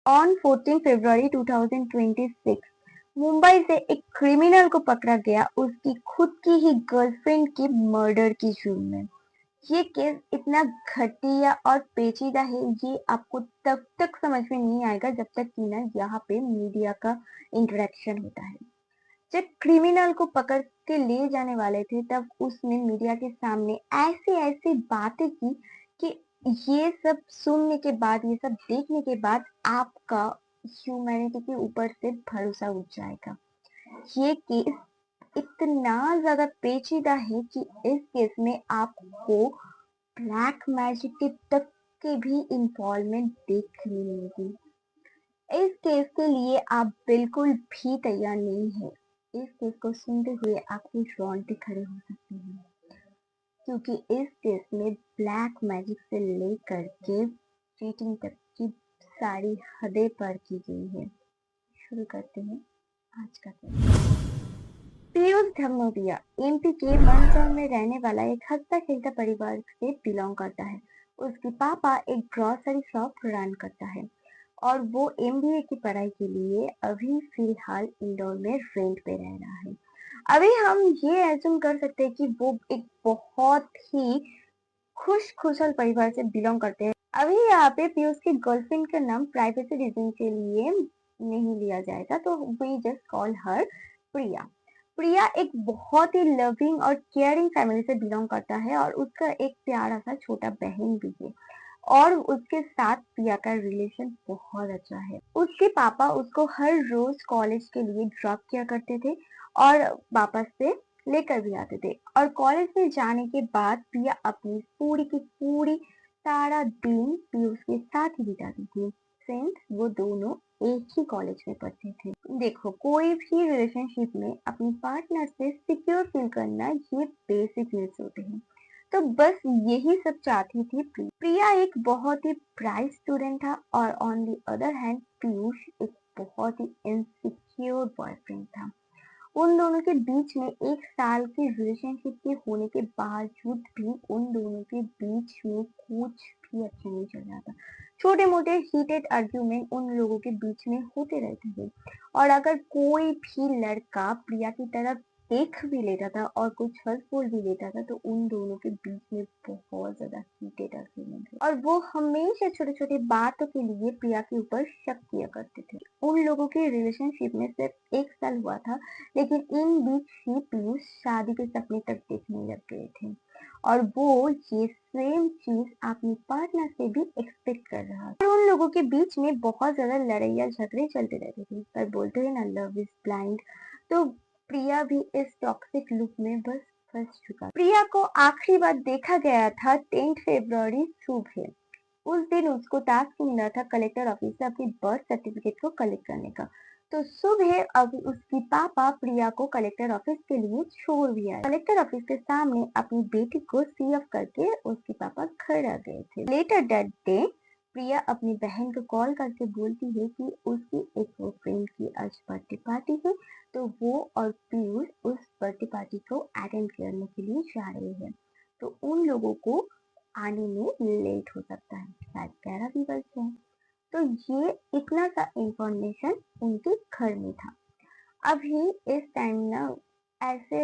On 14 फरवरी 2026 मुंबई से एक criminal को पकड़ा गया उसकी खुद की ही गर्लफ्रेंड के मर्डर की जुर्म में। ये केस इतना घटिया और पेचीदा है, ये आपको तब तक समझ में नहीं आएगा जब तक कि ना यहाँ पे मीडिया का इंटरेक्शन होता है। जब क्रिमिनल को पकड़ के ले जाने वाले थे तब उसने मीडिया के सामने ऐसी ऐसी बातें की कि ये सब सुनने के बाद, ये सब देखने के बाद आपका ह्यूमैनिटी के ऊपर से भरोसा उठ जाएगा। ये केस इतना ज्यादा पेचीदा है कि इस केस में आपको ब्लैक मैजिक के तक के भी इन्वॉल्वमेंट देखने मिलेगी। इस केस के लिए आप बिल्कुल भी तैयार नहीं है। इस केस को सुनते हुए आपके रोंगटे खड़े हो सकते हैं, क्योंकि इस केस में ब्लैक मैजिक से लेकर के चीटिंग तक की सारी हदें पार की गई है। शुरू करते हैं आज का केस। पीयूष धमोटिया एमपी के मंदसौर में रहने वाला एक हंसता खेलता परिवार से बिलोंग करता है। उसके पापा एक ग्रोसरी शॉप रन करता है और वो एमबीए की पढ़ाई के लिए अभी फिलहाल इंदौर में रेंट पे रह रहा है। अभी हम ये एज्यूम कर सकते हैं कि वो एक बहुत ही खुश खुशहाल परिवार से बिलोंग करते हैं। अभी यहाँ पे पीयूष की गर्लफ्रेंड का नाम प्राइवेसी रीजन के लिए नहीं लिया जाएगा, तो वी जस्ट कॉल हर प्रिया। प्रिया एक बहुत ही लविंग और केयरिंग फैमिली से बिलोंग करता है और उसका एक प्यारा सा छोटा बहन भी है और उसके साथ प्रिया का रिलेशन बहुत अच्छा है। उसके पापा उसको हर रोज कॉलेज के लिए ड्रॉप किया करते थे और वापस से लेकर भी आते थे, और कॉलेज में जाने के बाद प्रिया अपनी पूरी की पूरी सारा दिन पीयूष के साथ ही बिताती थी, सिंस वो दोनों एक ही कॉलेज में पढ़ते थे। देखो, कोई भी रिलेशनशिप में अपनी पार्टनर से सिक्योर फील करना ये बेसिक नीड्स होते हैं। तो बस यही सब चाहती थी प्रिया एक बहुत ही ब्राइट स्टूडेंट था और on the other hand Piyush एक बहुत ही इनसिक्योर बॉयफ्रेंड था। उन दोनों के बीच में 1 साल की रिलेशनशिप के होने के बावजूद भी उन दोनों के बीच में कुछ भी अच्छा नहीं चल रहा था। छोटे मोटे हीटेड आर्ग्यूमेंट उन लोगों के बीच में होते रहते थे, और अगर कोई भी लड़का प्रिया की तरफ देख भी लेता था और कुछ हर्ट बोल भी लेता था तो उन दोनों के बीच में बहुत ज्यादा हीटेड आर्ग्यूमेंट थे, और वो हमेशा छोटे छोटे बातों के लिए प्रिया के ऊपर शक किया करते थे। उन लोगों के रिलेशनशिप में सिर्फ 1 साल हुआ था, लेकिन इन बीच ही पीयूष शादी के सपने तक देखने लग गए थे, और वो ये सेम चीज अपनी पार्टनर से भी एक्सपेक्ट कर रहा था। और उन लोगों के बीच में बहुत ज्यादा लड़ाइयाँ झगड़े चलते रहते थे, पर बोलते हैं ना, लव इज ब्लाइंड। तो प्रिया भी इस टॉक्सिक लूप में बस फंस चुका। प्रिया को आखिरी बार देखा गया था 10 फरवरी सुबह। उस दिन उसको टास्क मिला था कलेक्टर ऑफिस से अपनी बर्थ सर्टिफिकेट को कलेक्ट करने का। तो सुबह अब उसकी पापा प्रिया को कलेक्टर ऑफिस के लिए छोड़ भी आए। कलेक्टर ऑफिस के सामने अपनी बेटी को सी ऑफ करके उसके पापा घर आ गए थे। लेटर दैट डे प्रिया अपनी बहन को कॉल करके बोलती है कि उसकी एक वो फ्रेंड की आज बर्थडे पार्टी है, तो वो और पीयूष उस बर्थडे पार्टी को अटेंड करने के लिए जा रहे हैं। तो उन लोगों को आने में लेट हो सकता है, शायद 11 भी बज जाए। तो ये इतना सा इंफॉर्मेशन उनके घर में था। अभी इस टाइम ना ऐसे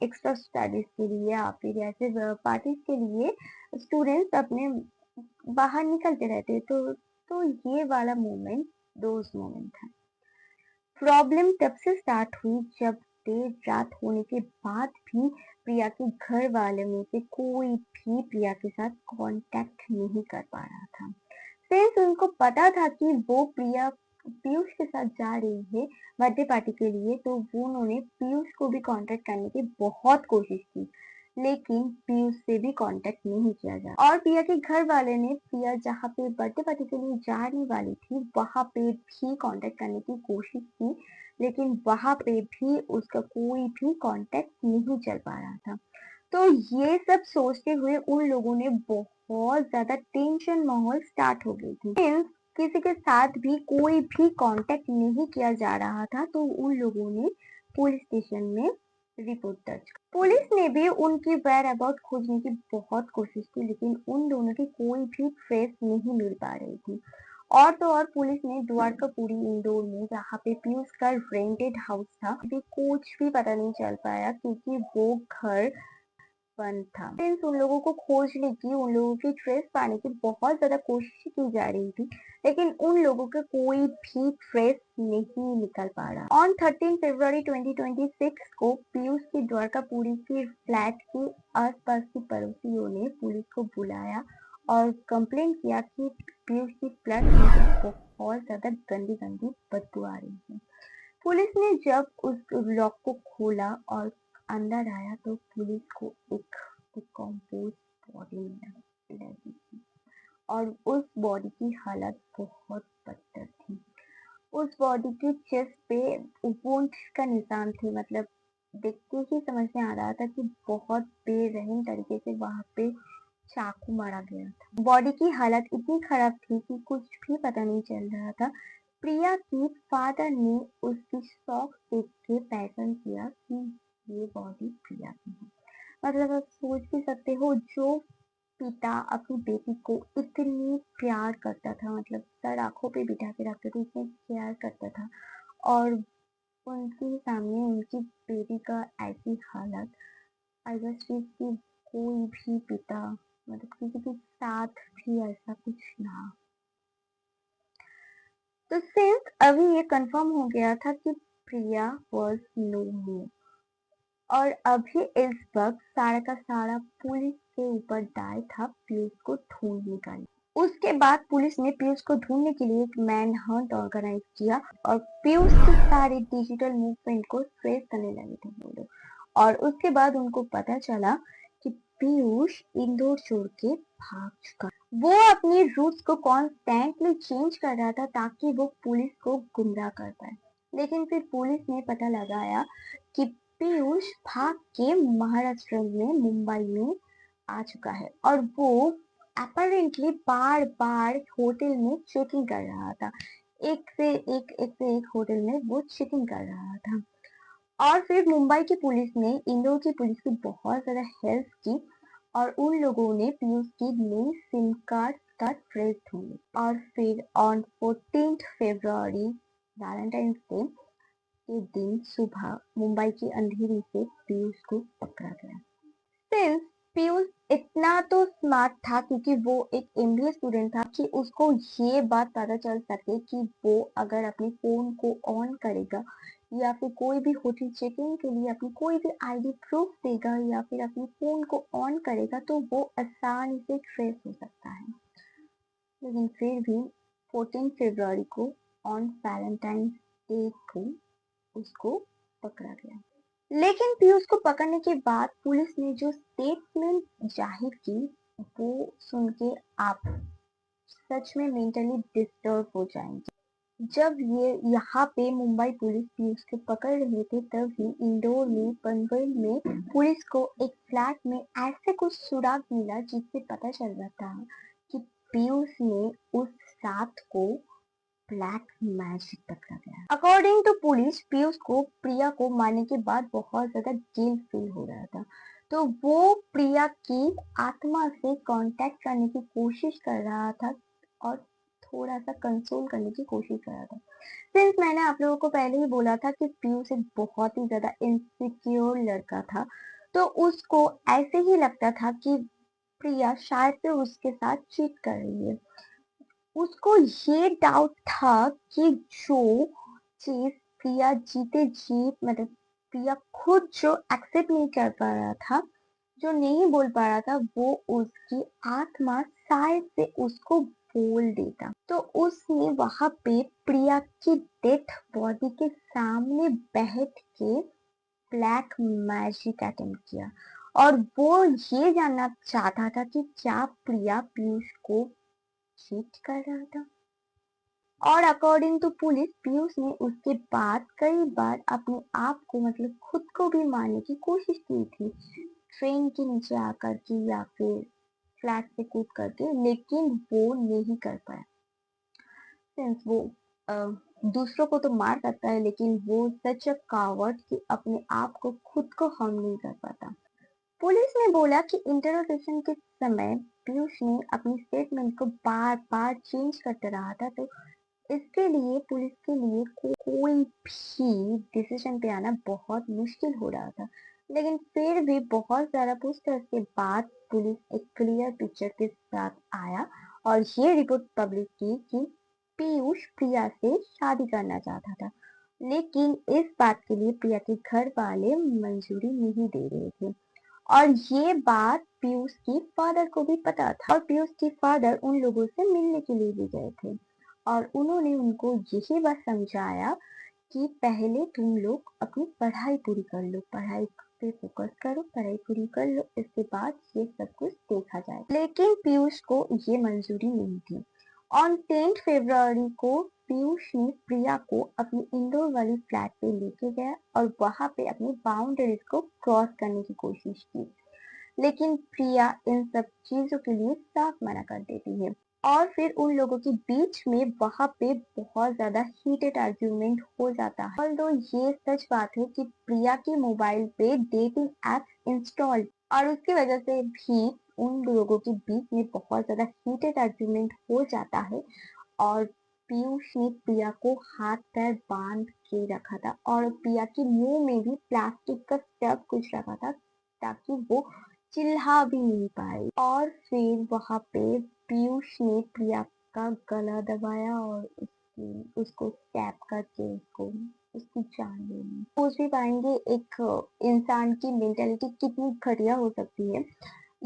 एक्स्ट्रा स्टडीज के लिए या फिर ऐसे पार्टीज के लिए स्टूडेंट्स अपने बाहर निकलते रहते, तो ये वाला मोमेंट दोस्त मोमेंट था। प्रॉब्लम तब से स्टार्ट हुई जब देर रात होने के बाद भी प्रिया के घर वाले में से कोई भी प्रिया के साथ कांटेक्ट नहीं कर पा रहा था। सिंस उनको पता था कि वो प्रिया पीयूष के साथ जा रही है बर्थडे पार्टी के लिए, तो वो उन्होंने पीयूष को भी कांटेक्ट करने की बहुत कोशिश की, लेकिन पीयूष से भी कांटेक्ट नहीं किया जा। और प्रिया के घर वाले ने प्रिया जहाँ पे बर्थडे पार्टी के लिए जाने वाली थी वहां पे भी कांटेक्ट करने की कोशिश की, लेकिन वहां पे भी उसका कोई भी कांटेक्ट नहीं चल पा रहा था। तो ये सब सोचते हुए उन लोगों ने बहुत ज्यादा टेंशन माहौल स्टार्ट हो गई थी। Since किसी के साथ भी कोई भी कांटेक्ट नहीं किया जा रहा था, तो उन लोगों ने पुलिस स्टेशन में रिपोर्ट दर्ज। पुलिस ने भी उनकी वेयर अबाउट खोजने की बहुत कोशिश की, लेकिन उन दोनों की कोई भी ट्रेस नहीं मिल पा रही थी। और तो और पुलिस ने द्वारकापुरी इंदौर में जहाँ पे पीयूष का रेंटेड हाउस था भी कुछ भी पता नहीं चल पाया क्योंकि वो घर बंद था। सिंस उन लोगों को खोजने की, उन लोगों की ट्रेस पाने की बहुत ज्यादा कोशिश की जा रही थी, लेकिन उन लोगों का कोई भी ट्रेस नहीं निकल पा रहा। ऑन 13 फरवरी 2026 को पीयूष की द्वारकापुरी के फ्लैट के आसपास की पड़ोसियों ने पुलिस को बुलाया और कंप्लेन किया कि पीयूष की फ्लैट में से बहुत ज्यादा गंदी गंदी बदबू आ रही है। पुलिस ने जब उस लॉक को खोला और अंदर आया तो पुलिस को एक डिकम्पोज बॉडी लगी थी और उस बॉडी की हालत बहुत बदतर थी। उस बॉडी की चेस्ट पे वुंड का निशान थे, मतलब देखते ही समझ में आ रहा था कि बहुत बेरहम तरीके से वहां पे चाकू मारा गया था। बॉडी की हालत इतनी खराब थी कि कुछ भी पता नहीं चल रहा था। प्रिया की फादर ने उसकी सॉक्स देख के पहचान किया कि ये बॉडी प्रिया की है। मतलब आप सोच भी सकते हो, जो पिता अपनी बेटी को इतनी प्यार करता था, मतलब सर आंखों पे बिठा के रखते थे, इतनी प्यार करता था, और उनके सामने उनकी बेटी का ऐसी हालत। आई जस्ट विश कि कोई भी पिता, मतलब किसी के साथ भी ऐसा कुछ ना। तो सिंस अभी ये कंफर्म हो गया था कि प्रिया वॉज नो मोर, और अभी इस वक्त सारा का सारा पुलिस के ऊपर दाय था पीयूष को ढूंढने का। उसके बाद पुलिस ने पीयूष को ढूंढने के लिए एक मैन हंट ऑर्गेनाइज किया और पीयूष के सारे डिजिटल मूवमेंट को ट्रेस करने लगे थे वो लोग। और उसके बाद उनको पता चला कि पीयूष इंदौर छोड़ के भाग चुका। वो अपनी रूट्स को कॉन्स्टेंटली चेंज कर रहा था ताकि वो पुलिस को गुमराह कर पाए। लेकिन फिर पुलिस ने पता लगाया कि पीयूष भाग के महाराष्ट्र में मुंबई में आ चुका है और वो अपेरेंटली बार बार होटल में चेकिंग कर रहा था। एक से एक होटल में वो चेकिंग कर रहा था। और फिर मुंबई की पुलिस ने इंदौर की पुलिस की बहुत ज्यादा हेल्प की और उन लोगों ने पीयूष की नई सिम कार्ड का ट्रेस ढूंढी। और फिर ऑन 14 फरवरी वैलेंटाइंस डे के दिन सुबह मुंबई की अंधेरी से पीयूष को पकड़ा गया। सिंस पीयूष इतना तो स्मार्ट था क्योंकि वो एक एमबीए स्टूडेंट था कि उसको ये बात पता चल सके कि वो अगर अपने फोन को ऑन करेगा या फिर कोई भी होटल चेकिंग के लिए अपनी कोई भी आईडी प्रूफ देगा या फिर अपने फोन को ऑन करेगा तो वो आसानी से ट्रेस हो सकता है। लेकिन फिर भी 14 फरवरी को ऑन वैलेंटाइंस डे को उसको पकड़ा गया। लेकिन पीयूष को पकड़ने के बाद पुलिस ने जो स्टेटमेंट जाहिर की वो सुन के आप सच में मेंटली डिस्टर्ब हो जाएंगे। जब ये यहाँ पे मुंबई पुलिस पीयूष को पकड़ रहे थे तब ही इंदौर में पनवेल में पुलिस को एक फ्लैट में ऐसे कुछ सुराग मिला जिससे पता चल रहा था कि पीयूष ने उस रात को ब्लैक मैजिक पकड़ा गया। अकॉर्डिंग टू पुलिस पीयूष को प्रिया को मारने के बाद बहुत ज्यादा गिल्ट फील हो रहा था, तो वो प्रिया की आत्मा से कांटेक्ट करने की कोशिश कर रहा था और थोड़ा सा कंसोल करने की कोशिश कर रहा था। सिंस मैंने आप लोगों को पहले ही बोला था कि पीयूष एक बहुत ही ज्यादा इनसिक्योर लड़का था, तो उसको ऐसे ही लगता था कि प्रिया शायद से उसके साथ चीट कर रही है। उसको ये डाउट था कि जो चीज प्रिया जीते जी, मतलब प्रिया खुद जो एक्सेप्ट नहीं कर पा रहा था, जो नहीं बोल पा रहा था, वो उसकी आत्मा शायद से उसको बोल देता। तो उसने वहां पे प्रिया की डेथ बॉडी के सामने बैठ के ब्लैक मैजिक अटेम्प्ट किया और वो ये जानना चाहता था कि क्या प्रिया पीयूष को चीट कर रहा था। और अकॉर्डिंग टू पुलिस पीयूष ने उसके बाद कई बार अपने आप को, मतलब खुद को भी मारने की कोशिश की थी, ट्रेन के नीचे आकर के या फिर फ्लैट से कूद करके, लेकिन वो नहीं कर पाया। सिंस वो दूसरों को तो मार सकता है लेकिन वो सच अ कावर्ड कि अपने आप को खुद को हम नहीं कर पाता। पुलिस ने बोला कि इंटरोगेशन के समय पीयूष ने अपनी स्टेटमेंट को बार बार चेंज करते रहा था, तो इसके लिए पुलिस के लिए कोई भी डिसीजन पे आना बहुत मुश्किल हो रहा था। लेकिन फिर भी बहुत सारा पूछताछ के बाद पुलिस एक क्लियर पिक्चर के साथ आया और ये रिपोर्ट पब्लिश की कि पीयूष प्रिया से शादी करना चाहता था, लेकिन इस बात के लिए प्रिया के घर वाले मंजूरी नहीं दे रहे थे। और ये बात पीयूष की फादर को भी पता था और पीयूष की फादर उन लोगों से मिलने के लिए भी गए थे और उन्होंने उनको यही बात समझाया कि पहले तुम लोग अपनी पढ़ाई पूरी कर लो, पढ़ाई पे फोकस करो, पढ़ाई पूरी कर लो, इसके बाद ये सब कुछ देखा जाए। लेकिन पीयूष को ये मंजूरी नहीं थी। ऑन 10 फरवरी को पीयूष ने प्रिया को अपनी इंदौर वाली फ्लैट पे लेके गया और वहां पे अपनी बाउंड्रीज को क्रॉस करने की कोशिश की, लेकिन प्रिया इन सब चीजों के लिए साफ मना कर देती है और फिर उन लोगों के बीच में वहां पे बहुत ज्यादा हीटेड आर्ग्यूमेंट हो जाता है। ऑल्दो ये सच बात है कि प्रिया के मोबाइल पे डेटिंग एप्स इंस्टॉल और उसकी वजह से भी उन लोगों के बीच में बहुत ज्यादा हीटेड आर्ग्यूमेंट हो जाता है और पीयूष ने प्रिया को हाथ पैर बांध के रखा था और प्रिया के मुंह में भी प्लास्टिक का स्टफ कुछ रखा था ताकि वो चिल्ला भी नहीं पाए। और फिर वहां पे पीयूष ने प्रिया का गला दबाया और उसको स्टैप करके उसकी जान ले ली। सोच भी पाएंगे एक इंसान की मेंटेलिटी कितनी घटिया हो सकती है।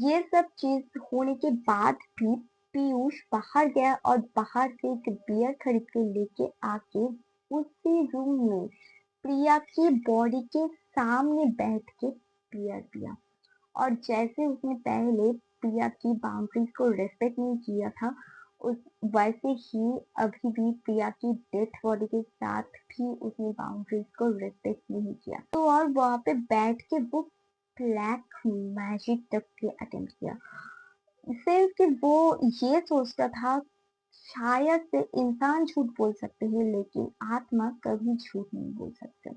ये सब चीज होने के बाद भी पीयूष बाहर गया और बाहर से एक बियर खरीद के लेके आके उसी रूम में प्रिया की बॉडी के सामने बैठ के बियर पिया और जैसे उसने पहले प्रिया की बाउंड्रीज को रेस्पेक्ट नहीं किया था, उस वैसे ही अभी भी प्रिया की डेथ बॉडी के साथ भी उसने बाउंड्रीज को रेस्पेक्ट नहीं किया। तो और वहां पे बैठ के वो ब्लैक मैजिक तक के अटेम्प्ट किया, सिर्फ कि वो ये सोचता था शायद से इंसान झूठ बोल सकते हैं लेकिन आत्मा कभी झूठ नहीं बोल सकते।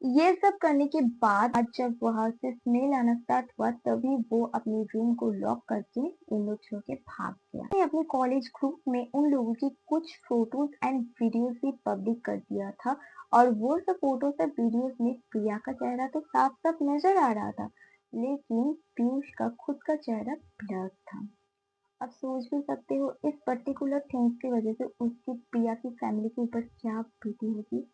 ये सब करने के बाद आज जब वहां से स्मेल आना स्टार्ट हुआ तभी वो अपने रूम को लॉक करके इन लोग छोड़ के भाग गया। मैंने अपने कॉलेज ग्रुप में उन लोगों की कुछ फोटोज एंड वीडियोस भी पब्लिक कर दिया था और वो सब फोटोज और वीडियोस में प्रिया का चेहरा तो साफ साफ नजर आ रहा था, लेकिन पीयूष का खुद का चेहरा ब्लर था। अब सोच भी सकते हो इस पर्टिकुलर थिंग्स की वजह से उसकी प्रिया की फैमिली के ऊपर क्या बीती होगी।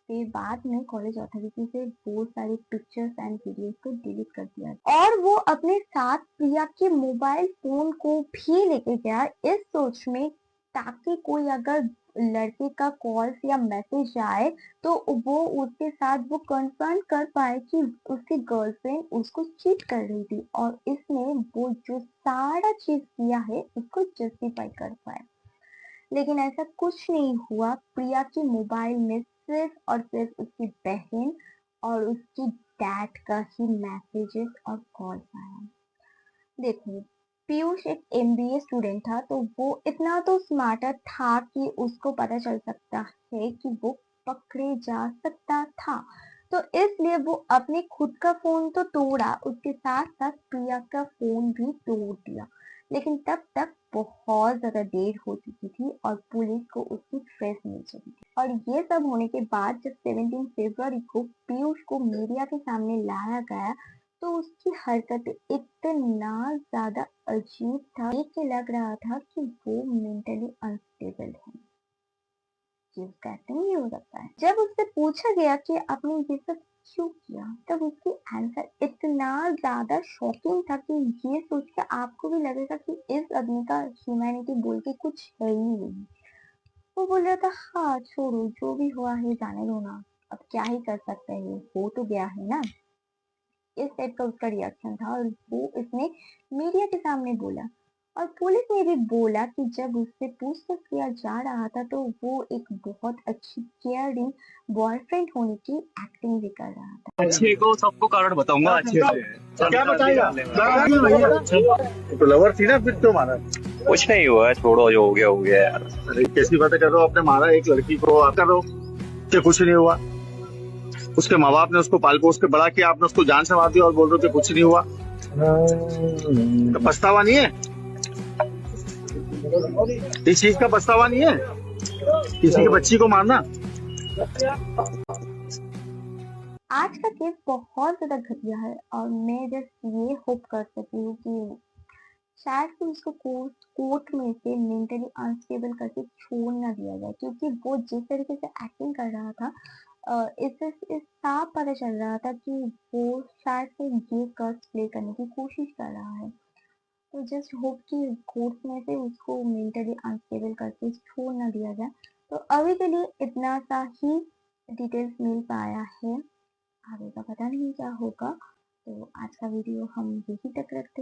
फिर बाद में कॉलेज अथॉरिटी से वो सारी पिक्चर्स एंड वीडियोस को डिलीट कर दिया और वो अपने साथ प्रिया के मोबाइल फोन को भी लेके गया इस सोच में ताकि कोई अगर लड़के का कॉल्स या मैसेज आए तो वो उसके साथ वो कंफर्म कर पाए कि उसकी गर्लफ्रेंड उसको चीट कर रही थी और इसने वो जो सारा चीज किया है उसको जस्टिफाई कर पाए। लेकिन ऐसा कुछ नहीं हुआ। प्रिया के मोबाइल में सिर्फ और सिर्फ उसकी बहन और उसकी डैड का ही मैसेजेस और कॉल्स आया। देखो पीयूष एक एमबीए स्टूडेंट था तो वो इतना तो स्मार्टर था कि उसको पता चल सकता है कि वो पकड़े जा सकता था, तो इसलिए वो अपने खुद का फोन तो तोड़ा, उसके साथ साथ प्रिया का फोन भी तोड़ दिया। लेकिन तब तक बहुत ज्यादा देर हो चुकी थी और पुलिस को उसकी ट्रेस मिल चुकी थी। और ये सब होने के बाद जब 17 फरवरी को पीयूष को मीडिया के सामने लाया गया तो उसकी हरकत इतना ज्यादा अजीब था कि लग रहा था कि वो मेंटली अनस्टेबल है। ये उसका एक्टिंग नहीं हो सकता है। जब उससे पूछा गया कि आपने ये सब क्यों किया तब उसकी आंसर इतना ज्यादा शॉकिंग था कि ये सोच के आपको भी लगेगा कि इस आदमी का ह्यूमैनिटी बोल के कुछ है ही नहीं। वो बोल रहा था हाँ छोड़ो जो भी हुआ है जाने दो ना, अब क्या ही कर सकते हैं, हो तो गया है ना। इस टाइप का उसका रिएक्शन था और वो इसने मीडिया के सामने बोला। और पुलिस ने भी बोला कि जब उससे पूछताछ किया जा रहा था तो वो एक बहुत अच्छी केयरिंग बॉयफ्रेंड होने की एक्टिंग भी कर रहा था। अच्छे को सबको कारण बताऊंगा अच्छे से। क्या बताएगा? तो लवर थी ना फिर क्यों मारा? कुछ नहीं हुआ है, छोड़ो जो हो गया यार। अरे कैसी बातें कर रहे हो? आपने मारा एक लड़की को, आप कर रहे हो कि कुछ नहीं हुआ? उसके माँ बाप ने उसको पाल पोस के बड़ा किया, आपने उसको जान से मार दिया और बोल रहे हो कि कुछ नहीं हुआ। तो पछतावा नहीं है? इस चीज का पछतावा नहीं है किसी की बच्ची को मारना। आज का केस बहुत ज्यादा घटिया है और मैं जस्ट ये होप कर सकती हूँ कि शायद से उसको कोर्ट में से मेंटली अनस्टेबल करके छोड़ ना दिया जाए, क्योंकि वो जिस तरीके से एक्टिंग कर रहा था इससे इस साफ पता चल रहा था कि वो शायद से ये कार्ड प्ले करने की कोशिश कर रहा है। तो जस्ट होप कि कोर्ट में से उसको मेंटली अनस्टेबल करके छोड़ ना दिया जाए। तो अभी के लिए इतना सा ही डिटेल्स मिल पाया है, आगे का पता नहीं क्या होगा। तो आज का वीडियो हम यही तक रखते हैं।